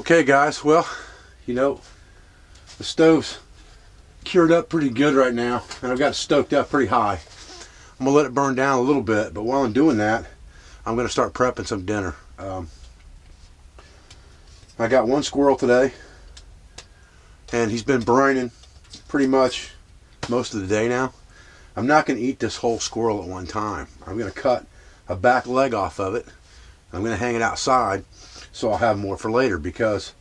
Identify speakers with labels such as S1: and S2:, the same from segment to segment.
S1: Okay guys, well, you know, the stove's cured up pretty good right now, and I've got it stoked up pretty high. I'm gonna let it burn down a little bit, but while I'm doing that, I'm gonna start prepping some dinner. I got one squirrel today, and he's been brining pretty much most of the day now. I'm not gonna eat this whole squirrel at one time. I'm gonna cut a back leg off of it. I'm gonna hang it outside so I'll have more for later, because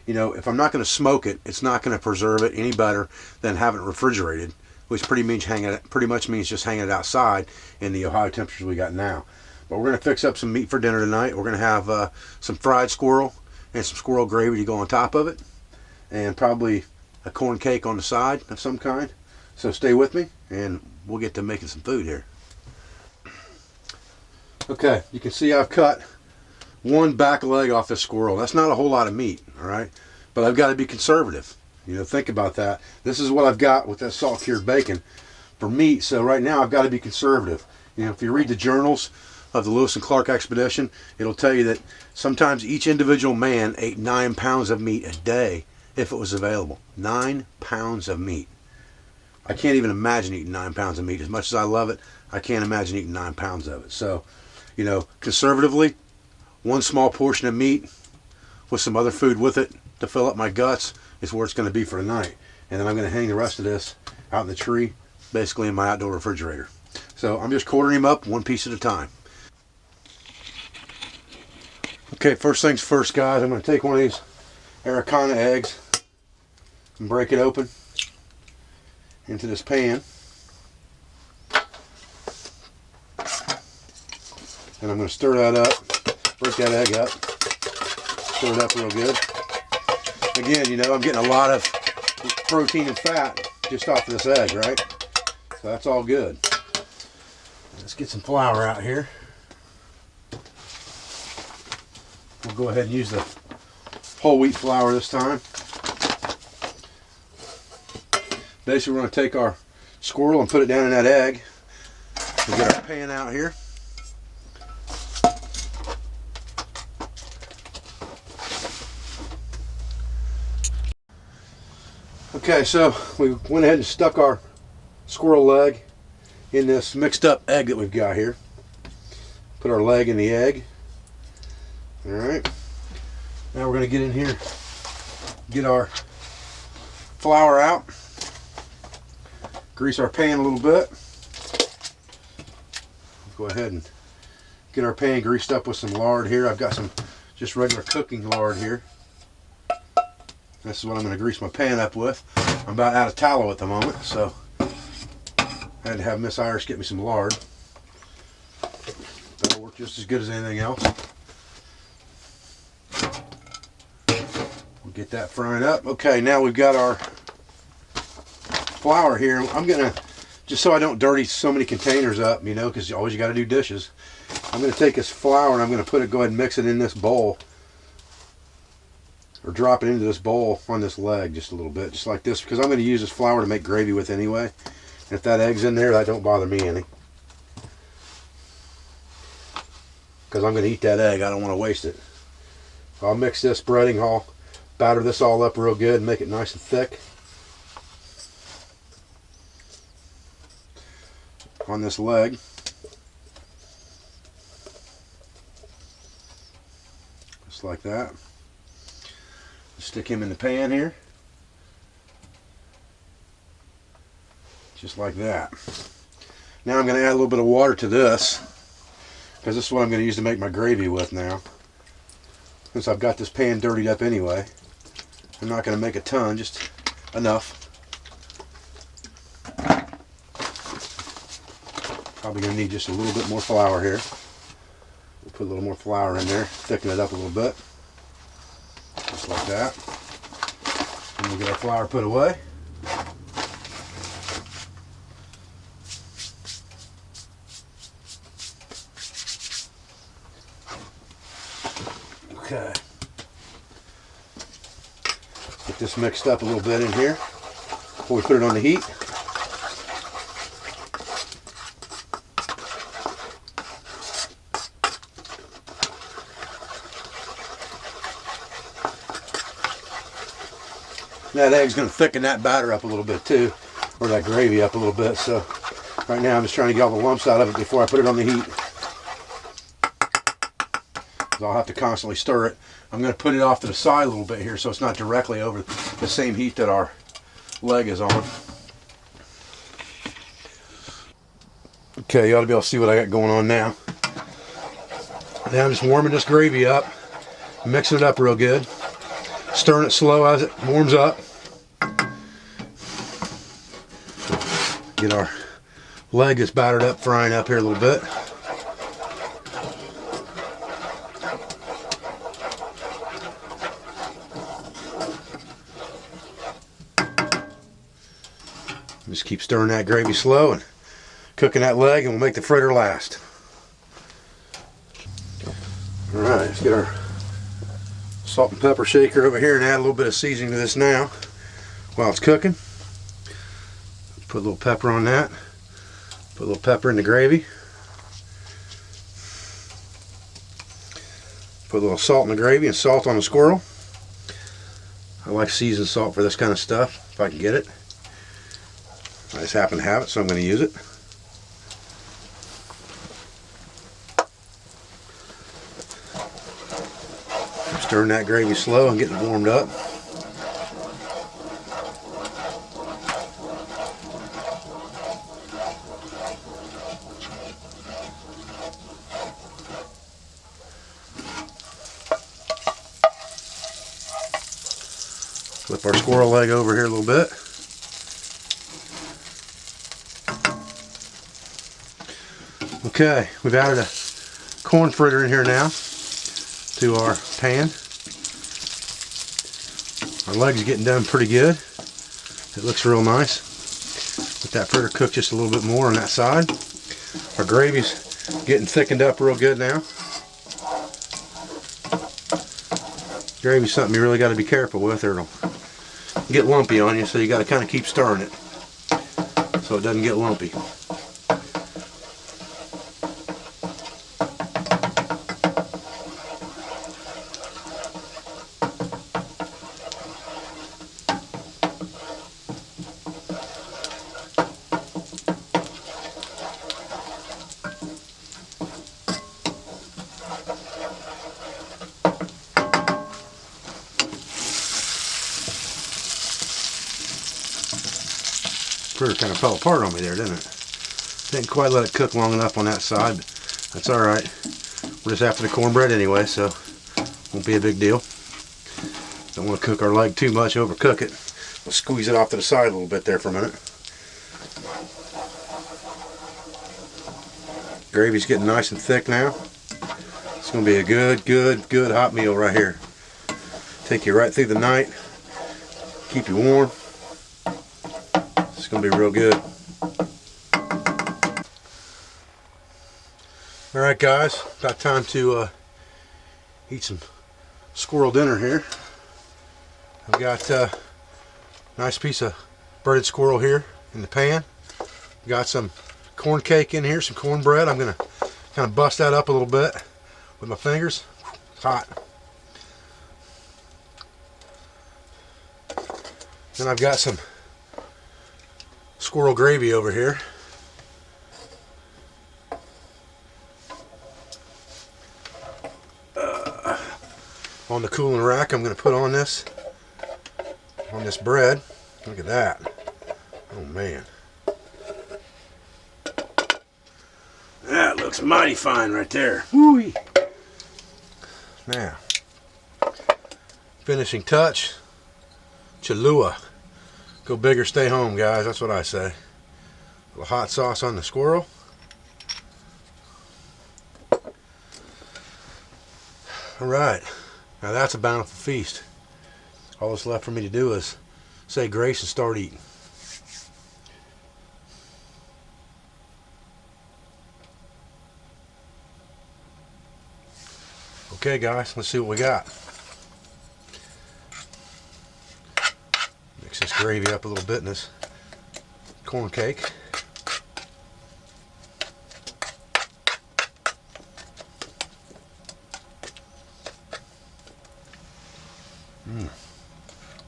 S1: you know, if I'm not going to smoke it, it's not going to preserve it any better than having it refrigerated, which pretty much means just hanging it outside in the Ohio temperatures we got now. But we're going to fix up some meat for dinner tonight. We're going to have some fried squirrel and some squirrel gravy to go on top of it, and probably a corn cake on the side of some kind. So stay with me and we'll get to making some food here. Okay, you can see I've cut one back leg off this squirrel. That's not a whole lot of meat, all right? But I've got to be conservative. You know, think about that. This is what I've got with that salt cured bacon for meat. So right now I've got to be conservative. You know, if you read the journals of the Lewis and Clark expedition, it'll tell you that sometimes each individual man ate 9 pounds of meat a day if it was available. 9 pounds of meat. I can't even imagine eating 9 pounds of meat. As much as I love it, I can't imagine eating 9 pounds of it. So, you know, conservatively, one small portion of meat with some other food with it to fill up my guts is where it's going to be for tonight. And then I'm going to hang the rest of this out in the tree, basically in my outdoor refrigerator. So I'm just quartering him up one piece at a time. Okay, first things first, guys. I'm going to take one of these Americana eggs and break it open into this pan. And I'm going to stir that up. Break that egg up, stir it up real good. Again, you know, I'm getting a lot of protein and fat just off of this egg, right? So that's all good. Let's get some flour out here. We'll go ahead and use the whole wheat flour this time. Basically, we're going to take our squirrel and put it down in that egg. We'll get our pan out here. Okay, so we went ahead and stuck our squirrel leg in this mixed up egg that we've got here. Put our leg in the egg. Alright. Now we're going to get in here, get our flour out, grease our pan a little bit. Go ahead and get our pan greased up with some lard here. I've got some just regular cooking lard here. This is what I'm going to grease my pan up with. I'm about out of tallow at the moment, so I had to have Miss Iris get me some lard. That'll work just as good as anything else. We'll get that frying up. Okay, now we've got our flour here. I'm going to, just so I don't dirty so many containers up, you know, because always you got to do dishes. I'm going to take this flour and I'm going to go ahead and mix it in this bowl. Or drop it into this bowl on this leg just a little bit, just like this, because I'm going to use this flour to make gravy with anyway. And if that egg's in there, that don't bother me any. Because I'm going to eat that egg, I don't want to waste it. I'll mix this breading, I'll batter this all up real good and make it nice and thick. On this leg. Just like that. Stick him in the pan here. Just like that. Now I'm going to add a little bit of water to this, because this is what I'm going to use to make my gravy with now. Since I've got this pan dirtied up anyway. I'm not going to make a ton, just enough. Probably going to need just a little bit more flour here. We'll put a little more flour in there, thicken it up a little bit. Just like that. And we'll get our flour put away. Okay. Get this mixed up a little bit in here before we put it on the heat. That egg's going to thicken that batter up a little bit too, or that gravy up a little bit. So right now I'm just trying to get all the lumps out of it before I put it on the heat. I'll have to constantly stir it. I'm going to put it off to the side a little bit here so it's not directly over the same heat that our leg is on. Okay, you ought to be able to see what I got going on now. Now I'm just warming this gravy up, mixing it up real good, stirring it slow as it warms up. Get our leg that's battered up, frying up here a little bit. Just keep stirring that gravy slow and cooking that leg, and we'll make the fritter last. Alright, let's get our salt and pepper shaker over here and add a little bit of seasoning to this now while it's cooking. Put a little pepper on that. Put a little pepper in the gravy. Put a little salt in the gravy and salt on the squirrel. I like seasoned salt for this kind of stuff, if I can get it. I just happen to have it, so I'm going to use it. I'm stirring that gravy slow and getting it warmed up. Flip our squirrel leg over here a little bit. Okay, we've added a corn fritter in here now to our pan. Our leg's getting done pretty good. It looks real nice. Let that fritter cook just a little bit more on that side. Our gravy's getting thickened up real good now. Gravy's something you really got to be careful with, or it'll get lumpy on you, so you got to kind of keep stirring it so it doesn't get lumpy. Fritter kind of fell apart on me there, didn't it? Didn't quite let it cook long enough on that side, but that's alright. We're just after the cornbread anyway, so won't be a big deal. Don't want to cook our leg too much, overcook it. We'll squeeze it off to the side a little bit there for a minute. Gravy's getting nice and thick now. It's going to be a good hot meal right here. Take you right through the night. Keep you warm. It's going to be real good. Alright guys, got time to eat some squirrel dinner here. I've got a nice piece of breaded squirrel here in the pan. Got some corn cake in here, some cornbread. I'm going to kind of bust that up a little bit with my fingers. It's hot. Then I've got some squirrel gravy over here. On the cooling rack, I'm going to put on this bread. Look at that. Oh man. That looks mighty fine right there. Woo-wee. Now, finishing touch, Cholula. Go big or stay home, guys. That's what I say. A little hot sauce on the squirrel. Alright. Now that's a bountiful feast. All that's left for me to do is say grace and start eating. Okay guys, let's see what we got. Mix this gravy up a little bit in this corn cake.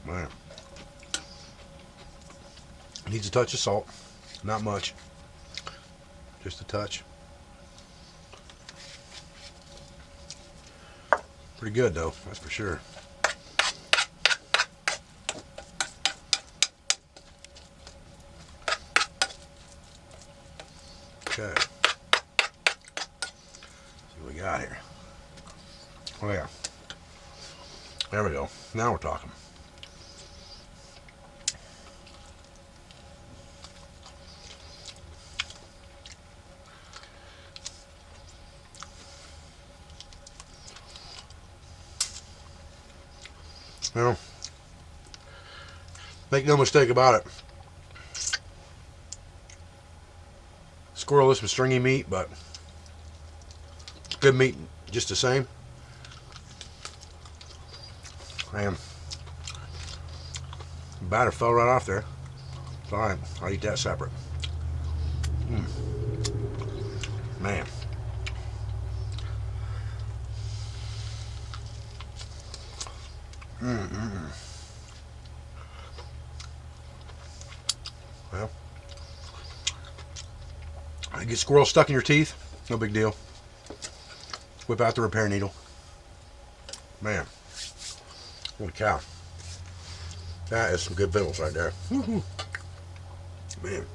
S1: Man. a touch of salt. Not much. Just a touch. Pretty good though, that's for sure. Okay. See what we got here. Oh yeah. There we go. Now we're talking. Well, make no mistake about it. Squirrel is some stringy meat, but it's good meat just the same. And the batter fell right off there. It's alright, I'll eat that separate. Man. Well, you get squirrel stuck in your teeth, no big deal. Whip out the repair needle. Man, holy cow. That is some good victuals right there. Man,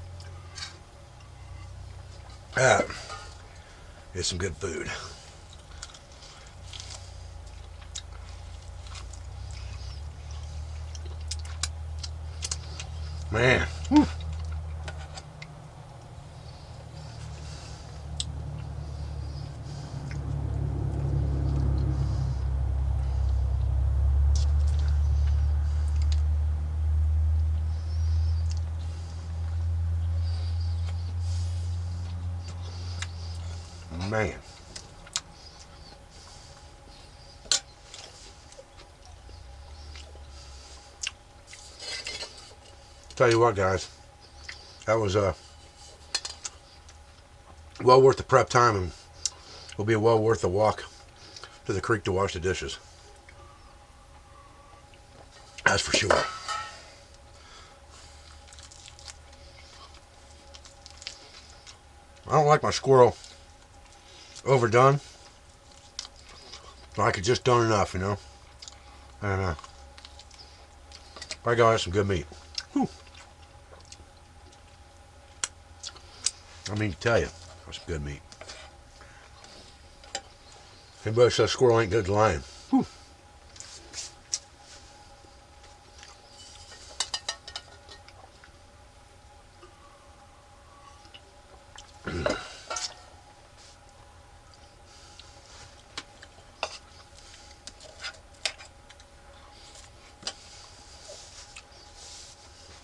S1: that is some good food. Man. Whew. Man. Tell you what, guys, that was well worth the prep time, and will be well worth the walk to the creek to wash the dishes. That's for sure. I don't like my squirrel overdone. I could just done enough, you know. And by God, that's some good meat. Whew. I mean to tell you, that's some good meat. Anybody says squirrel ain't good, lying. Whew.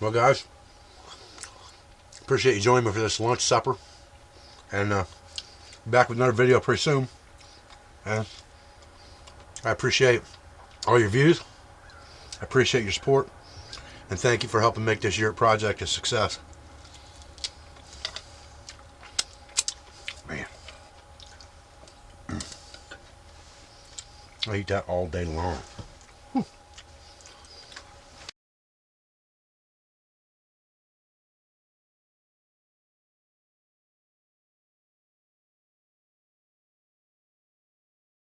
S1: Well, guys, appreciate you joining me for this lunch supper, and back with another video pretty soon. And I appreciate all your views. I appreciate your support, and thank you for helping make this Yurt project a success. Man, I eat that all day long.